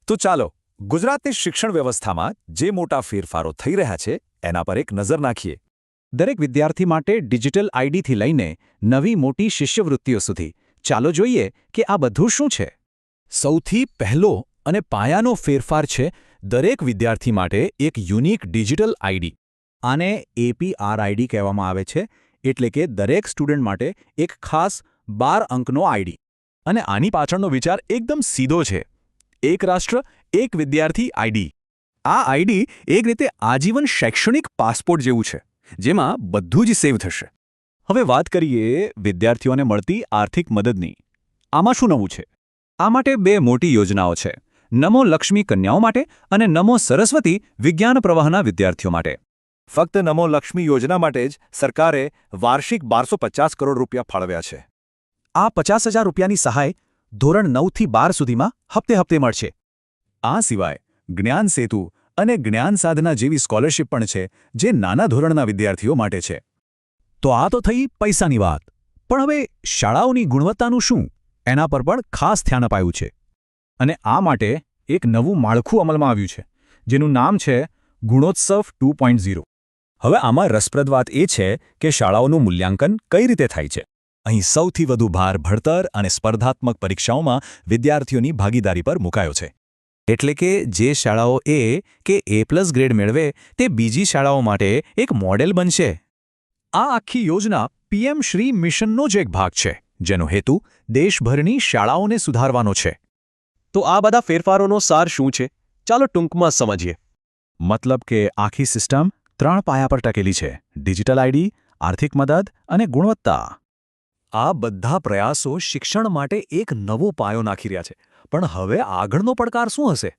તો ચાલો ગુજરાતની શિક્ષણ વ્યવસ્થામાં જે મોટા ફેરફારો થઈ રહ્યા છે એના પર એક નજર નાખીએ. દરેક વિદ્યાર્થી માટે ડિજિટલ આઈડીથી લઈને નવી મોટી શિષ્યવૃત્તિઓ સુધી ચાલો જોઈએ કે આ બધું શું છે. સૌથી પહેલો અને પાયાનો ફેરફાર છે દરેક વિદ્યાર્થી માટે એક યુનિક ડિજિટલ આઈડી. આને APRID કહેવામાં આવે છે, એટલે કે દરેક સ્ટુડન્ટ માટે એક ખાસ 12 અંકનો આઈડી. અને આની પાછળનો વિચાર એકદમ સીધો છે. એક રાષ્ટ્ર એક વિદ્યાર્થી આઈડી. આ આઈડી એક રીતે આજીવન શૈક્ષણિક પાસપોર્ટ જેવું છે, જેમાં બધું જ સેવ થશે. હવે વાત કરીએ વિદ્યાર્થીઓને મળતી આર્થિક મદદની. આમાં શું નવું છે? આ માટે 2 મોટી યોજનાઓ છે, નમો લક્ષ્મી કન્યાઓ માટે અને નમો સરસ્વતી વિજ્ઞાન પ્રવાહના વિદ્યાર્થીઓ માટે. ફક્ત નમો લક્ષ્મી યોજના માટે જ સરકારે વાર્ષિક 1250 કરોડ રૂપિયા ફાળવ્યા છે. આ 50,000 રૂપિયાની સહાય ધોરણ 9 થી 12 સુધીમાં હપ્તે હપ્તે મળશે. આ સિવાય જ્ઞાન સેતુ અને જ્ઞાન સાધના જેવી સ્કોલરશિપ પણ છે, જે નાના ધોરણના વિદ્યાર્થીઓ માટે છે. તો આ તો થઈ પૈસાની વાત. પણ હવે શાળાઓની ગુણવત્તાનું શું? એના પર પણ ખાસ ધ્યાન અપાયું છે. અને આ માટે એક નવું માળખું અમલમાં આવ્યું છે, જેનું નામ છે ગુણોત્સવ 2.0. હવે આમાં રસપ્રદ વાત એ છે કે શાળાઓનું મૂલ્યાંકન કઈ રીતે થાય છે. અહીં સૌથી વધુ ભાર ભણતર અને સ્પર્ધાત્મક પરીક્ષાઓમાં વિદ્યાર્થીઓની ભાગીદારી પર મુકાયો છે. એટલે કે જે શાળાઓ A કે A+ ગ્રેડ મેળવે તે બીજી શાળાઓ માટે એક મોડેલ બનશે. આ આખી યોજના PM શ્રી મિશનનો જ એક ભાગ છે, જેનો હેતુ દેશભરની શાળાઓને સુધારવાનો છે. તો આ બધા ફેરફારોનો સાર શું છે? ચાલો ટૂંકમાં સમજીએ. મતલબ કે આખી સિસ્ટમ 3 પાયા પર ટકેલી છે: ડિજિટલ આઈડી, આર્થિક મદદ અને ગુણવત્તા. આ બધા પ્રયાસો શિક્ષણ માટે એક નવો પાયો નાખી રહ્યા છે. પણ હવે આગળનો પડકાર શું હશે?